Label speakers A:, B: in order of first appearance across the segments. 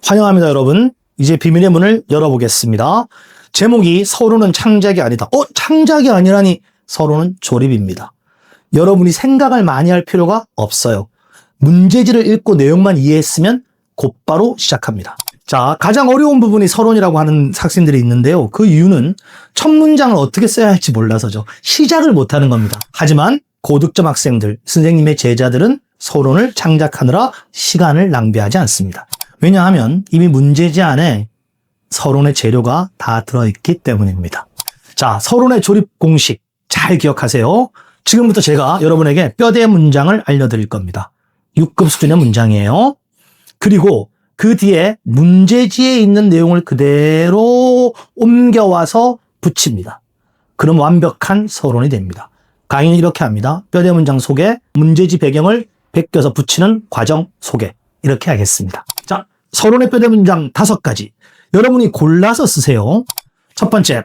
A: 환영합니다, 여러분. 이제 비밀의 문을 열어보겠습니다. 제목이 서로는 창작이 아니다. 창작이 아니라니. 서로는 조립입니다. 여러분이 생각을 많이 할 필요가 없어요. 문제지를 읽고 내용만 이해했으면 곧바로 시작합니다. 자, 가장 어려운 부분이 서론이라고 하는 학생들이 있는데요. 그 이유는 첫 문장을 어떻게 써야 할지 몰라서죠. 시작을 못하는 겁니다. 하지만 고득점 학생들, 선생님의 제자들은 서론을 창작하느라 시간을 낭비하지 않습니다. 왜냐하면 이미 문제지 안에 서론의 재료가 다 들어있기 때문입니다. 자, 서론의 조립 공식 잘 기억하세요. 지금부터 제가 여러분에게 뼈대 문장을 알려드릴 겁니다. 6급 수준의 문장이에요. 그리고 그 뒤에 문제지에 있는 내용을 그대로 옮겨와서 붙입니다. 그럼 완벽한 서론이 됩니다. 강의는 이렇게 합니다. 뼈대 문장 소개, 문제지 배경을 베껴서 붙이는 과정 소개. 이렇게 하겠습니다. 자, 서론의 뼈대 문장 5가지. 여러분이 골라서 쓰세요. 첫 번째,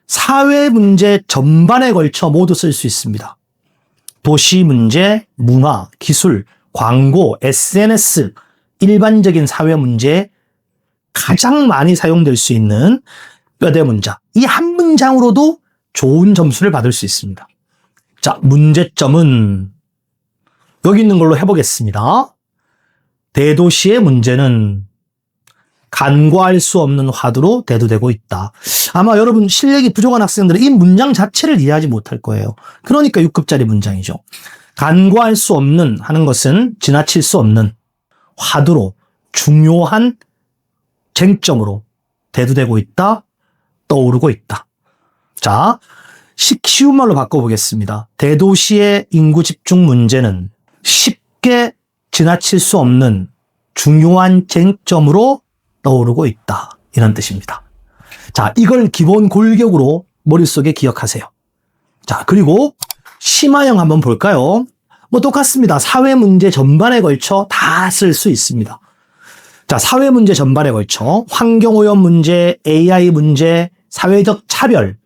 A: 사회 문제 전반에 걸쳐 모두 쓸 수 있습니다. 도시 문제, 문화, 기술, 광고, SNS, 일반적인 사회 문제에 가장 많이 사용될 수 있는 뼈대 문장. 이 한 문장으로도 좋은 점수를 받을 수 있습니다. 자, 문제점은 여기 있는 걸로 해보겠습니다. 대도시의 문제는 간과할 수 없는 화두로 대두되고 있다. 아마 여러분 실력이 부족한 학생들은 이 문장 자체를 이해하지 못할 거예요. 그러니까 6급짜리 문장이죠. 간과할 수 없는 하는 것은 지나칠 수 없는 화두로 중요한 쟁점으로 대두되고 있다. 떠오르고 있다. 자, 쉬운 말로 바꿔보겠습니다. 대도시의 인구 집중 문제는 쉽게 지나칠 수 없는 중요한 쟁점으로 떠오르고 있다. 이런 뜻입니다. 자, 이걸 기본 골격으로 머릿속에 기억하세요. 자, 그리고 심화형 한번 볼까요? 똑같습니다. 사회 문제 전반에 걸쳐 다 쓸 수 있습니다. 자, 사회 문제 전반에 걸쳐 환경오염 문제, AI 문제, 사회적 차별,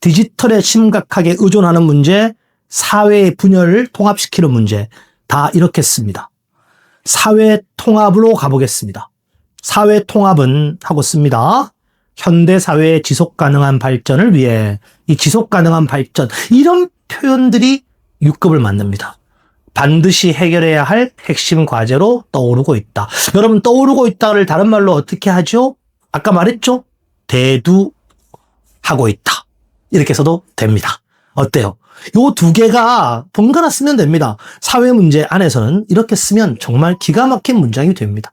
A: 디지털에 심각하게 의존하는 문제, 사회의 분열을 통합시키는 문제 다 이렇게 씁니다. 사회 통합으로 가보겠습니다. 사회 통합은 하고 씁니다. 현대 사회의 지속 가능한 발전을 위해 이 지속 가능한 발전 이런 표현들이 6급을 만듭니다. 반드시 해결해야 할 핵심 과제로 떠오르고 있다. 여러분 떠오르고 있다를 다른 말로 어떻게 하죠? 아까 말했죠? 대두하고 있다. 이렇게 써도 됩니다. 어때요? 요 두 개가 번갈아 쓰면 됩니다. 사회 문제 안에서는 이렇게 쓰면 정말 기가 막힌 문장이 됩니다.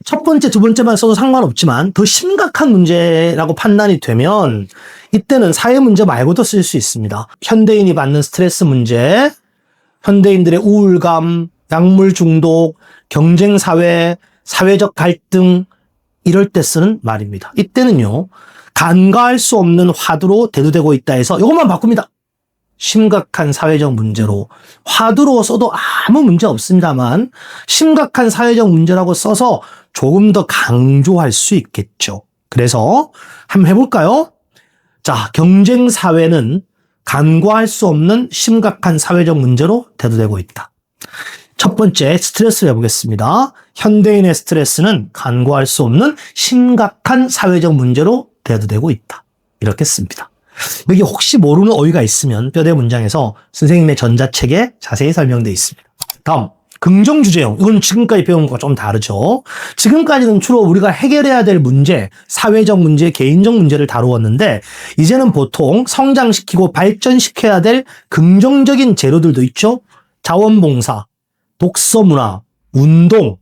A: 첫 번째, 두 번째만 써도 상관없지만 더 심각한 문제라고 판단이 되면 이때는 사회 문제 말고도 쓸 수 있습니다. 현대인이 받는 스트레스 문제, 현대인들의 우울감, 약물 중독, 경쟁사회, 사회적 갈등 이럴 때 쓰는 말입니다. 이때는요. 간과할 수 없는 화두로 대두되고 있다 해서 이것만 바꿉니다. 심각한 사회적 문제로 화두로 써도 아무 문제 없습니다만 심각한 사회적 문제라고 써서 조금 더 강조할 수 있겠죠. 그래서 한번 해볼까요? 자, 경쟁사회는 간과할 수 없는 심각한 사회적 문제로 대두되고 있다. 첫 번째 스트레스를 해보겠습니다. 현대인의 스트레스는 간과할 수 없는 심각한 사회적 문제로 대두되고 있다. 이렇게 씁니다. 여기 혹시 모르는 어휘가 있으면 뼈대 문장에서 선생님의 전자책에 자세히 설명되어 있습니다. 다음, 긍정주제형. 이건 지금까지 배운 것과 좀 다르죠. 지금까지는 주로 우리가 해결해야 될 문제, 사회적 문제, 개인적 문제를 다루었는데 이제는 보통 성장시키고 발전시켜야 될 긍정적인 재료들도 있죠. 자원봉사, 독서문화, 운동,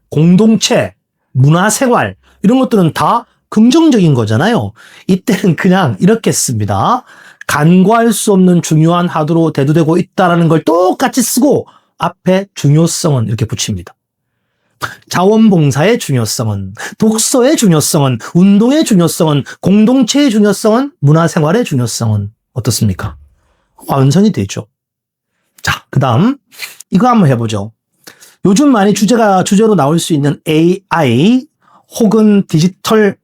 A: 공동체, 문화생활 이런 것들은 다 긍정적인 거잖아요. 이때는 그냥 이렇게 씁니다. 간과할 수 없는 중요한 화두로 대두되고 있다는 걸 똑같이 쓰고 앞에 중요성은 이렇게 붙입니다. 자원봉사의 중요성은, 독서의 중요성은, 운동의 중요성은, 공동체의 중요성은, 문화생활의 중요성은 어떻습니까? 완성이 되죠. 자, 그 다음 이거 한번 해보죠. 요즘 많이 주제로 나올 수 있는 AI 혹은 디지털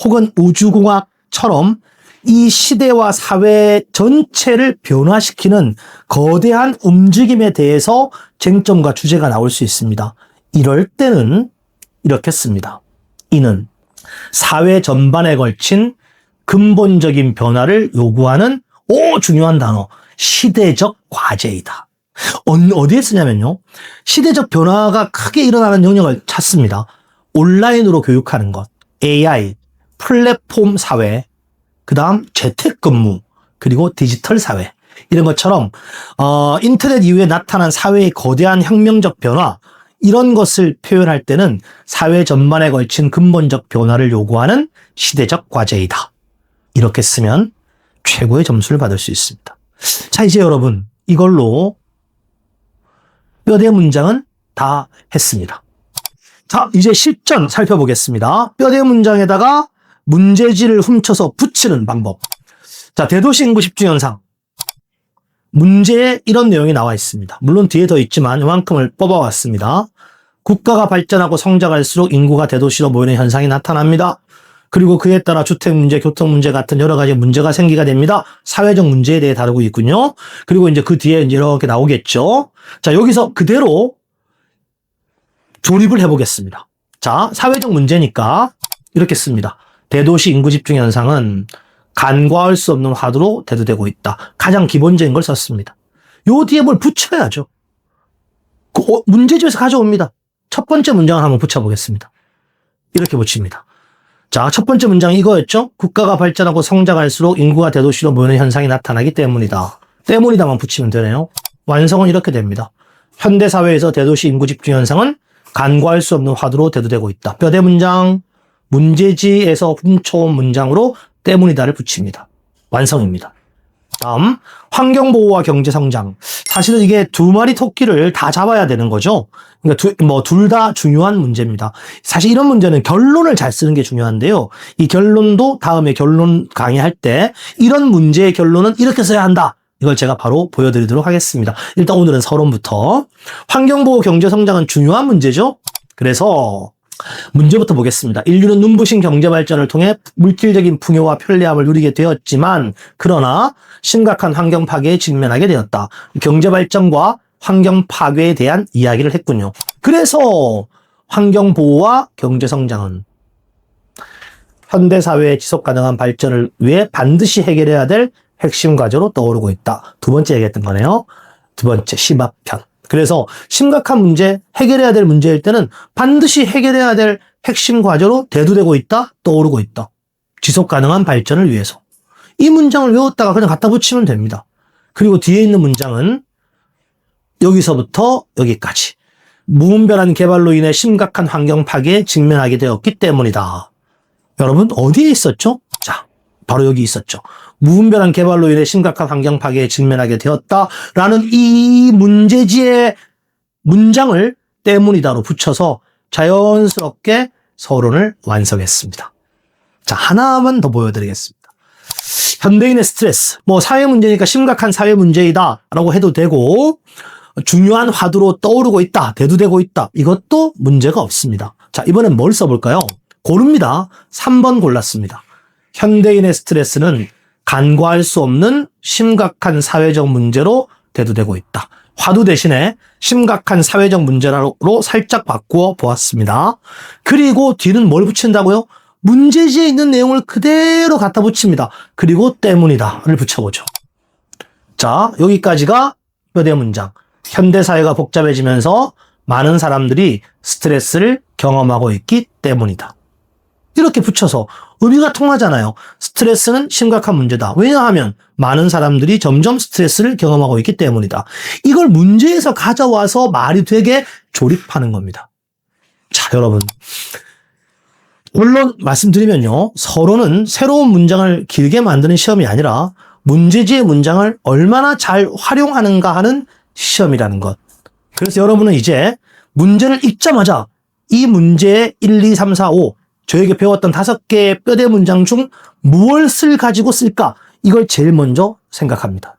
A: 혹은 우주공학처럼 이 시대와 사회 전체를 변화시키는 거대한 움직임에 대해서 쟁점과 주제가 나올 수 있습니다. 이럴 때는 이렇게 씁니다. 이는 사회 전반에 걸친 근본적인 변화를 요구하는 중요한 단어 시대적 과제이다. 어디에 쓰냐면요. 시대적 변화가 크게 일어나는 영역을 찾습니다. 온라인으로 교육하는 것, AI, 플랫폼 사회, 그 다음 재택근무, 그리고 디지털 사회 이런 것처럼 인터넷 이후에 나타난 사회의 거대한 혁명적 변화 이런 것을 표현할 때는 사회 전반에 걸친 근본적 변화를 요구하는 시대적 과제이다. 이렇게 쓰면 최고의 점수를 받을 수 있습니다. 자, 이제 여러분 이걸로 뼈대 문장은 다 했습니다. 자, 이제 실전 살펴보겠습니다. 뼈대 문장에다가 문제지를 훔쳐서 붙이는 방법. 자, 대도시 인구 집중 현상. 문제에 이런 내용이 나와 있습니다. 물론 뒤에 더 있지만 이만큼을 뽑아왔습니다. 국가가 발전하고 성장할수록 인구가 대도시로 모이는 현상이 나타납니다. 그리고 그에 따라 주택 문제, 교통 문제 같은 여러 가지 문제가 생기게 됩니다. 사회적 문제에 대해 다루고 있군요. 그리고 이제 그 뒤에 이제 이렇게 나오겠죠. 자, 여기서 그대로 조립을 해보겠습니다. 자, 사회적 문제니까 이렇게 씁니다. 대도시 인구 집중 현상은 간과할 수 없는 화두로 대두되고 있다. 가장 기본적인 걸 썼습니다. 요 뒤에 뭘 붙여야죠. 문제집에서 가져옵니다. 첫 번째 문장을 한번 붙여보겠습니다. 이렇게 붙입니다. 자, 첫 번째 문장이 이거였죠. 국가가 발전하고 성장할수록 인구가 대도시로 모이는 현상이 나타나기 때문이다. 때문이다만 붙이면 되네요. 완성은 이렇게 됩니다. 현대사회에서 대도시 인구 집중 현상은 간과할 수 없는 화두로 대두되고 있다. 뼈대 문장, 문제지에서 훔쳐온 문장으로 때문이다를 붙입니다. 완성입니다. 다음, 환경보호와 경제성장. 사실은 이게 두 마리 토끼를 다 잡아야 되는 거죠. 그러니까 둘 다 중요한 문제입니다. 사실 이런 문제는 결론을 잘 쓰는 게 중요한데요. 이 결론도 다음에 결론 강의할 때 이런 문제의 결론은 이렇게 써야 한다. 이걸 제가 바로 보여드리도록 하겠습니다. 일단 오늘은 서론부터. 환경보호 경제성장은 중요한 문제죠. 그래서 문제부터 보겠습니다. 인류는 눈부신 경제발전을 통해 물질적인 풍요와 편리함을 누리게 되었지만 그러나 심각한 환경 파괴에 직면하게 되었다. 경제발전과 환경 파괴에 대한 이야기를 했군요. 그래서 환경보호와 경제성장은 현대사회의 지속가능한 발전을 위해 반드시 해결해야 될 핵심 과제로 떠오르고 있다. 두 번째 얘기했던 거네요. 두 번째 심화편. 그래서 심각한 문제, 해결해야 될 문제일 때는 반드시 해결해야 될 핵심 과제로 대두되고 있다, 떠오르고 있다. 지속 가능한 발전을 위해서. 이 문장을 외웠다가 그냥 갖다 붙이면 됩니다. 그리고 뒤에 있는 문장은 여기서부터 여기까지. 무분별한 개발로 인해 심각한 환경 파괴에 직면하게 되었기 때문이다. 여러분, 어디에 있었죠? 자, 바로 여기 있었죠. 무분별한 개발로 인해 심각한 환경 파괴에 직면하게 되었다라는 이 문제지의 문장을 때문이다로 붙여서 자연스럽게 서론을 완성했습니다. 자, 하나만 더 보여드리겠습니다. 현대인의 스트레스, 사회 문제니까 심각한 사회 문제이다라고 해도 되고 중요한 화두로 떠오르고 있다, 대두되고 있다. 이것도 문제가 없습니다. 자, 이번엔 뭘 써볼까요? 고릅니다. 3번 골랐습니다. 현대인의 스트레스는 간과할 수 없는 심각한 사회적 문제로 대두되고 있다. 화두 대신에 심각한 사회적 문제로 살짝 바꾸어 보았습니다. 그리고 뒤는 뭘 붙인다고요? 문제지에 있는 내용을 그대로 갖다 붙입니다. 그리고 때문이다를 붙여보죠. 자, 여기까지가 뼈대 문장. 현대사회가 복잡해지면서 많은 사람들이 스트레스를 경험하고 있기 때문이다. 이렇게 붙여서 의미가 통하잖아요. 스트레스는 심각한 문제다. 왜냐하면 많은 사람들이 점점 스트레스를 경험하고 있기 때문이다. 이걸 문제에서 가져와서 말이 되게 조립하는 겁니다. 자, 여러분. 물론 말씀드리면요. 서론은 새로운 문장을 길게 만드는 시험이 아니라 문제지의 문장을 얼마나 잘 활용하는가 하는 시험이라는 것. 그래서 여러분은 이제 문제를 읽자마자 이 문제의 1, 2, 3, 4, 5 저에게 배웠던 5개의 뼈대 문장 중 무엇을 가지고 쓸까? 이걸 제일 먼저 생각합니다.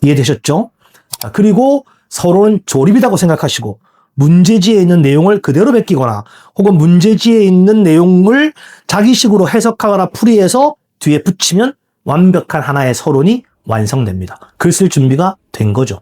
A: 이해되셨죠? 자, 그리고 서론은 조립이라고 생각하시고 문제지에 있는 내용을 그대로 베끼거나 혹은 문제지에 있는 내용을 자기식으로 해석하거나 풀이해서 뒤에 붙이면 완벽한 하나의 서론이 완성됩니다. 글 쓸 준비가 된 거죠.